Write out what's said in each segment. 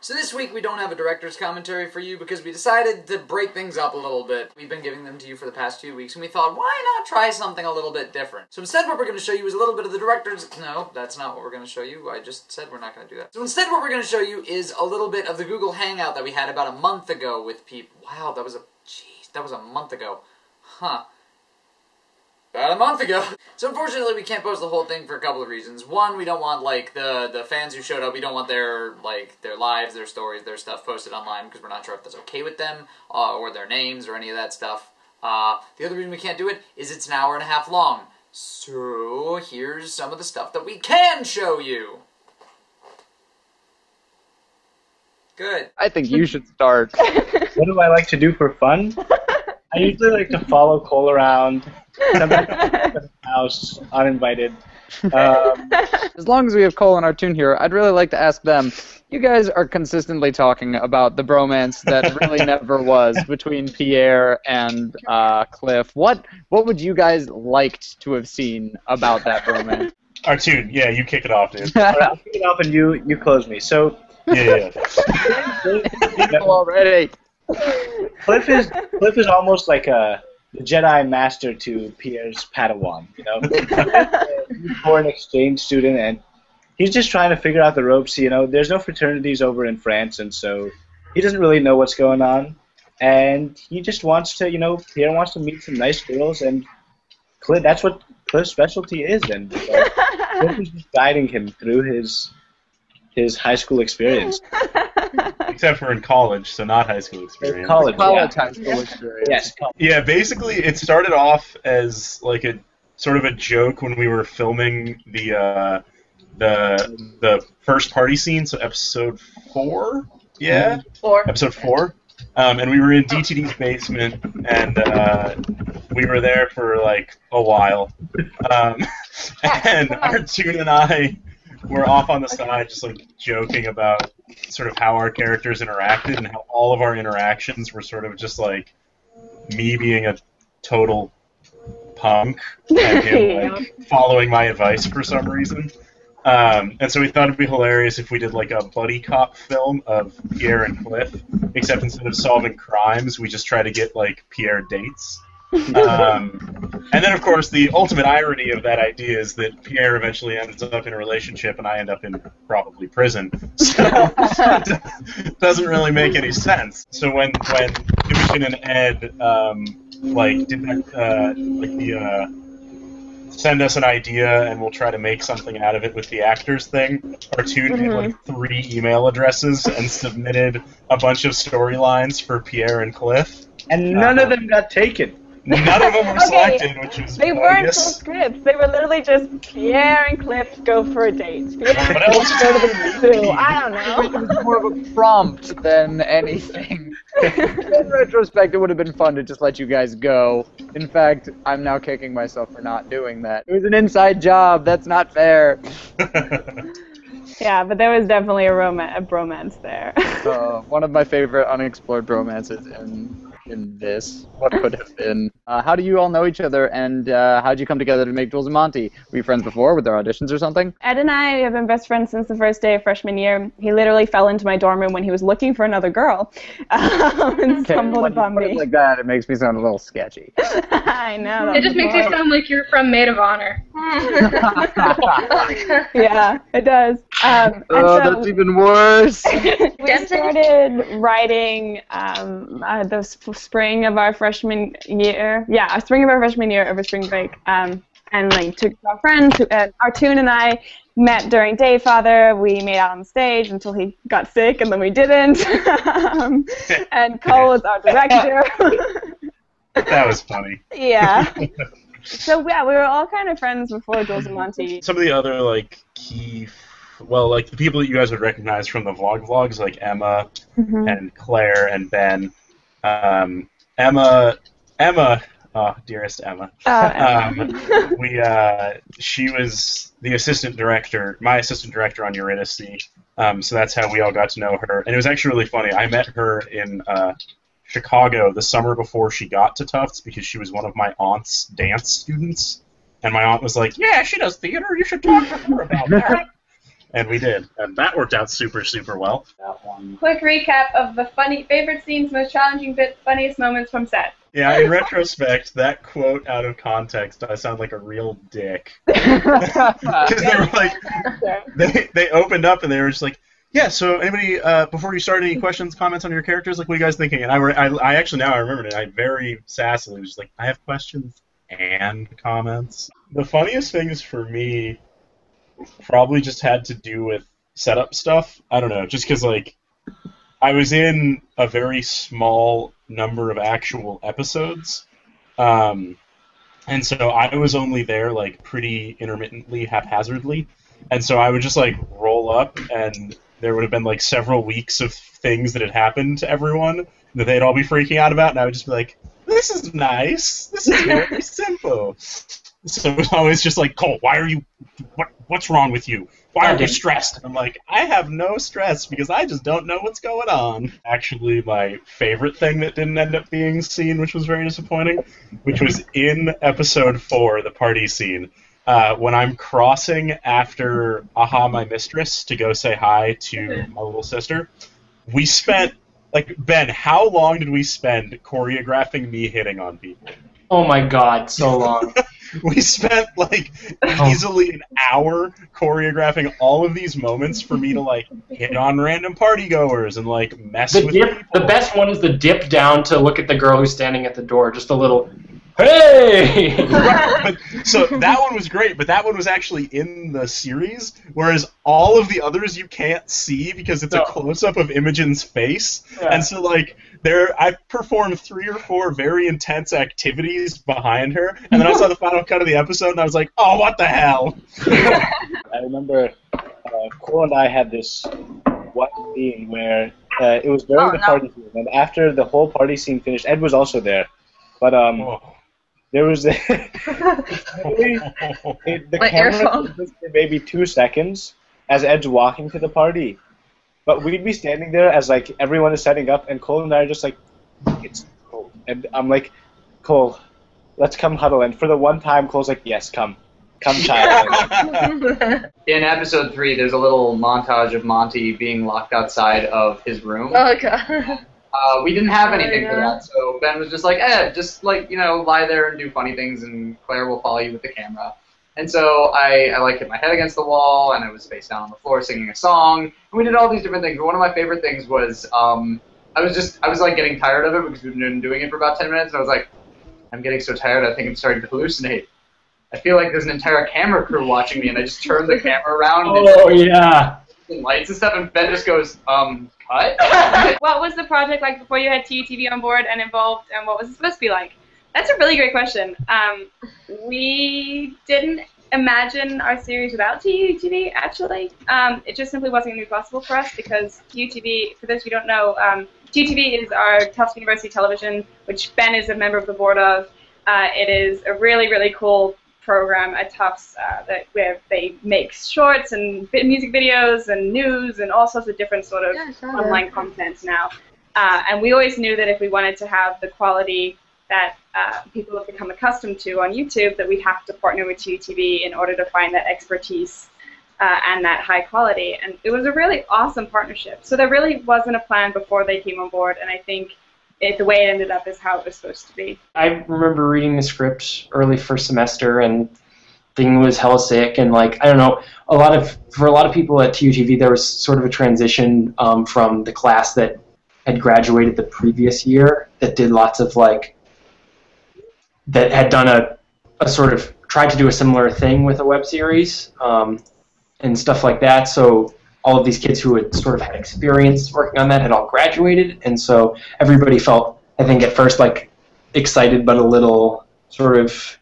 So this week we don't have a director's commentary for you because we decided to break things up a little bit. We've been giving them to you for the past 2 weeks and we thought, why not try something a little bit different? So instead what we're going to show you is a little bit of the director's... No, that's not what we're going to show you. I just said we're not going to do that. So instead what we're going to show you is a little bit of the Google Hangout that we had about a month ago with people. Wow, that was a month ago. Huh. About a month ago. So unfortunately we can't post the whole thing for a couple of reasons. One, we don't want, like, the fans who showed up, we don't want their lives, their stories, their stuff posted online because we're not sure if that's okay with them, or their names or any of that stuff. The other reason we can't do it is it's an hour and a half long. So here's some of the stuff that we can show you. Good. I think you should start. What do I like to do for fun? I usually like to follow Cole around, come back to the house, uninvited. As long as we have Cole and our tune here, I'd really like to ask them, you guys are consistently talking about the bromance that really never was between Pierre and Cliff. What would you guys liked to have seen about that bromance? Our tune, yeah, you kick it off, dude. I'll kick it off and you close me. So Yeah. Already. Cliff is almost like the Jedi Master to Pierre's Padawan, you know? He's a foreign exchange student, and he's just trying to figure out the ropes. You know, there's no fraternities over in France, and so he doesn't really know what's going on. And he just wants to, you know, Pierre wants to meet some nice girls, and Cliff, that's what Cliff's specialty is. And Cliff is just guiding him through his high school experience. Except for in college, so not high school experience. College High school experience. Yes. Yeah, basically it started off as like a sort of a joke when we were filming the first party scene, so episode 4? Yeah? 4. Episode 4. And we were in DTD's basement, and we were there for like a while. And Artune and I were off on the side just like joking about sort of how our characters interacted and how all of our interactions were sort of just like me being a total punk and him like following my advice for some reason. And so we thought it'd be hilarious if we did like a buddy cop film of Pierre and Cliff, except instead of solving crimes, we just try to get like Pierre dates. And then, of course, the ultimate irony of that idea is that Pierre eventually ends up in a relationship and I end up in probably prison. So it doesn't really make any sense. So when Nugent and Ed send us an idea and we'll try to make something out of it with the actors thing, Artune had like 3 email addresses and submitted a bunch of storylines for Pierre and Cliff. And none of them got taken. None of them were selected, which was They weren't full scripts. They were literally just Pierre and Cliff go for a date. Pierre and Cliff go to the I don't know. It was more of a prompt than anything. In retrospect, it would have been fun to just let you guys go. In fact, I'm now kicking myself for not doing that. It was an inside job. That's not fair. Yeah, but there was definitely a bromance there. One of my favorite unexplored bromances in this. What could have been? How do you all know each other, and how did you come together to make Jules and Monty? Were you friends before with their auditions or something? Ed and I have been best friends since the first day of freshman year. He literally fell into my dorm room when he was looking for another girl and stumbled upon me. Like that, it makes me sound a little sketchy. I know. It just makes you sound like you're from Maid of Honor. Yeah, it does. That's even worse. We started writing the spring of our freshman year. Yeah, spring of our freshman year over spring break. And like took our friends, Artune and I met during Dayfather. We made out on stage until he got sick, and then we didn't. And Cole was our director. That was funny. Yeah. So yeah, we were all kind of friends before Jules and Monty. Some of the other like key, like the people that you guys would recognize from the vlogs, like Emma and Claire and Ben. Emma, dearest Emma. She was the assistant director, my assistant director on Eurydice. So that's how we all got to know her. And it was actually really funny. I met her in Chicago the summer before she got to Tufts because she was one of my aunt's dance students. And my aunt was like, yeah, she does theater. You should talk to her about that. And we did. And that worked out super, super well. That one. Quick recap of the favorite scenes, most challenging bit, funniest moments from set. Yeah, in retrospect, that quote out of context, I sound like a real dick. Because they were like, they opened up and they were just like, yeah, so anybody, before you start, any questions, comments on your characters? Like, what are you guys thinking? And I actually, now I remembered it, I very sassily was just like, I have questions and comments. The funniest things for me probably just had to do with setup stuff. I don't know, just because, like, I was in a very small number of actual episodes, and so I was only there, like, pretty intermittently, haphazardly, and so I would just, like, roll up, and there would have been, like, several weeks of things that had happened to everyone that they'd all be freaking out about, and I would just be like, this is nice, this is very simple. So it was always just like, Cole, why are you, what's wrong with you? Why are you stressed? And I'm like, I have no stress because I just don't know what's going on. Actually, my favorite thing that didn't end up being seen, which was very disappointing, which was in episode 4, the party scene, when I'm crossing after Aha, My Mistress to go say hi to my little sister. We spent, like, Ben, how long did we spend choreographing me hitting on people? Oh my god, so long. We spent, like, easily an hour choreographing all of these moments for me to, like, hit on random partygoers and, like, mess with people. The best one is the dip down to look at the girl who's standing at the door. Just a little, hey! Right, so that one was great, but that one was actually in the series, whereas all of the others you can't see because it's a close-up of Imogen's face. Yeah. And so, like, I performed 3 or 4 very intense activities behind her, and then I saw the final cut of the episode, and I was like, oh, what the hell? I remember Cole and I had this one scene where it was during the party scene, and after the whole party scene finished, Ed was also there, but there was the camera was for maybe 2 seconds as Ed's walking to the party. But we'd be standing there as, like, everyone is setting up, and Cole and I are just like, it's cold. And I'm like, Cole, let's come huddle. And for the one time, Cole's like, yes, come. Come, child. In episode 3, there's a little montage of Monty being locked outside of his room. Oh, God. We didn't have anything for that, so Ben was just like, just, like, you know, lie there and do funny things, and Claire will follow you with the camera. And so I like, hit my head against the wall, and I was face down on the floor singing a song, and we did all these different things. But one of my favorite things was, I was, like, getting tired of it because we've been doing it for about 10 minutes, and I was like, I'm getting so tired, I think I'm starting to hallucinate. I feel like there's an entire camera crew watching me, and I just turned the camera around and lights and stuff, and Ben just goes, cut? What was the project like before you had TUTV on board and involved, and what was it supposed to be like? That's a really great question. We didn't imagine our series without TUTV, actually. It just simply wasn't going to be possible for us because TUTV, for those who don't know, TUTV is our Tufts University Television, which Ben is a member of the board of. It is a really, really cool program at Tufts where they make shorts and music videos and news and all sorts of different sort of online content now. And we always knew that if we wanted to have the quality that people have become accustomed to on YouTube, that we'd have to partner with TUTV in order to find that expertise and that high quality. And it was a really awesome partnership. So there really wasn't a plan before they came on board, and I think the way it ended up is how it was supposed to be. I remember reading the script early first semester, and thing was hella sick, and, like, I don't know, for a lot of people at TUTV, there was sort of a transition from the class that had graduated the previous year that did lots of, like, that had done a sort of tried to do a similar thing with a web series and stuff like that. So all of these kids who had sort of had experience working on that had all graduated, and so everybody felt, I think at first, like, excited but a little sort of,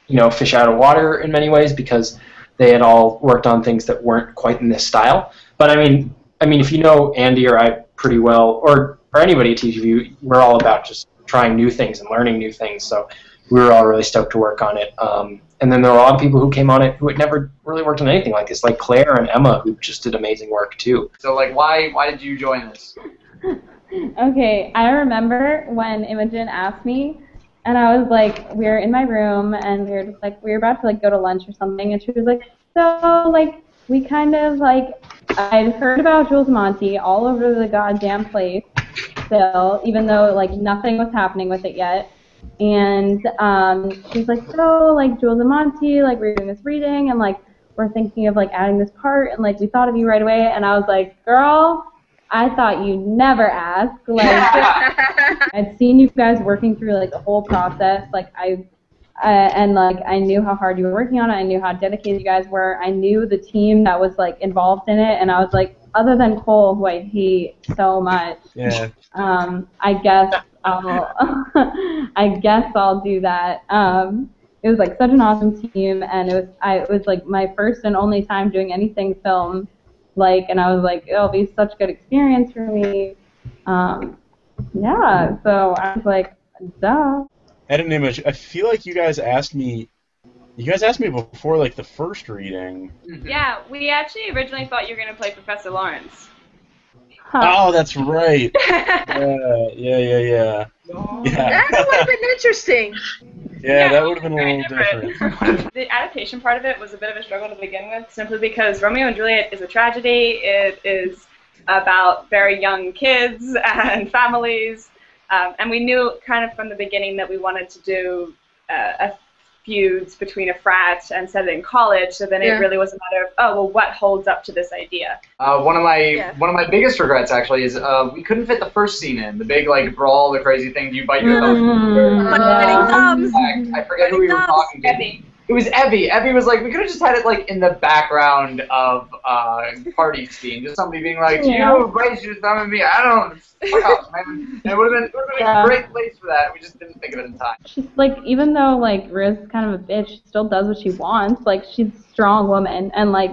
you know, fish out of water in many ways because they had all worked on things that weren't quite in this style. But I mean, if you know Andy or I pretty well, or anybody at TUTV, we're all about just trying new things and learning new things, so we were all really stoked to work on it. And then there were a lot of people who came on it who had never really worked on anything like this, like Claire and Emma, who just did amazing work too. So, like, why did you join this? Okay, I remember when Imogen asked me, and I was like, we were in my room, and we were just like, we were about to, like, go to lunch or something, and she was like, so, like, we kind of like, I'd heard about Jules Monty all over the goddamn place still, even though like nothing was happening with it yet. And she was like, so like Jules and Monty, like we're doing this reading and like we're thinking of like adding this part and like we thought of you right away. And I was like, girl, I thought you'd never ask. Like I'd seen you guys working through like the whole process. Like and like I knew how hard you were working on it. I knew how dedicated you guys were. I knew the team that was like involved in it, and I was like, other than Cole, who I hate so much, Yeah. I guess I'll do that. It was like such an awesome team, and it was like my first and only time doing anything film, like, and I was like, it'll be such a good experience for me. Yeah, so I was like, duh. Edit image. I feel like you guys asked me before, like, the first reading. Yeah, we actually originally thought you were going to play Professor Lawrence. Huh. Oh, that's right. Yeah. That would have been interesting. Yeah, that would have been a little different. The adaptation part of it was a bit of a struggle to begin with, simply because Romeo and Juliet is a tragedy. It is about very young kids and families. And we knew kind of from the beginning that we wanted to do feuds between a frat and set it in college, so then it really was a matter of, oh, well, what holds up to this idea? One of my biggest regrets, actually, is we couldn't fit the first scene in. The big, like, brawl, the crazy thing, do you bite your thumb? I forget who we were talking to. Evie. It was Evie. Evie was like, we could have just had it, like, in the background of party scene. Just somebody being like, you bite your thumb at me. I don't. Fuck off, man. And it would have been a great place for that. We just didn't think of it in time. She's like, even though like Riz is kind of a bitch, she still does what she wants. Like she's a strong woman, and like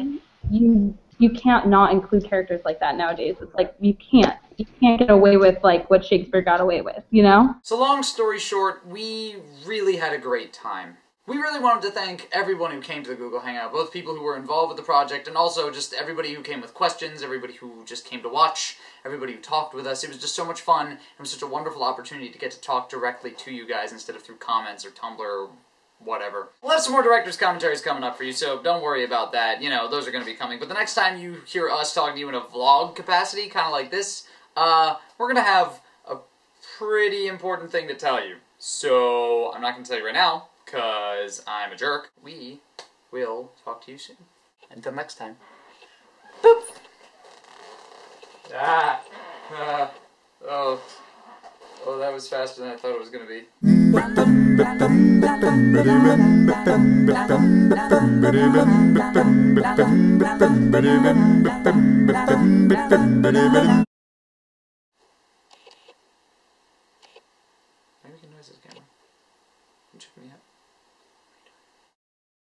you can't not include characters like that nowadays. It's like you can't get away with like what Shakespeare got away with, you know? So long story short, we really had a great time. We really wanted to thank everyone who came to the Google Hangout, both people who were involved with the project and also just everybody who came with questions, everybody who just came to watch, everybody who talked with us. It was just so much fun. It was such a wonderful opportunity to get to talk directly to you guys instead of through comments or Tumblr or whatever. We'll have some more director's commentaries coming up for you, so don't worry about that. You know, those are going to be coming. But the next time you hear us talking to you in a vlog capacity, kind of like this, we're going to have a pretty important thing to tell you. So, I'm not going to tell you right now, because I'm a jerk. We will talk to you soon. Until next time. Boop! Oh, that was faster than I thought it was going to be. Maybe we can noise this camera. Check me out.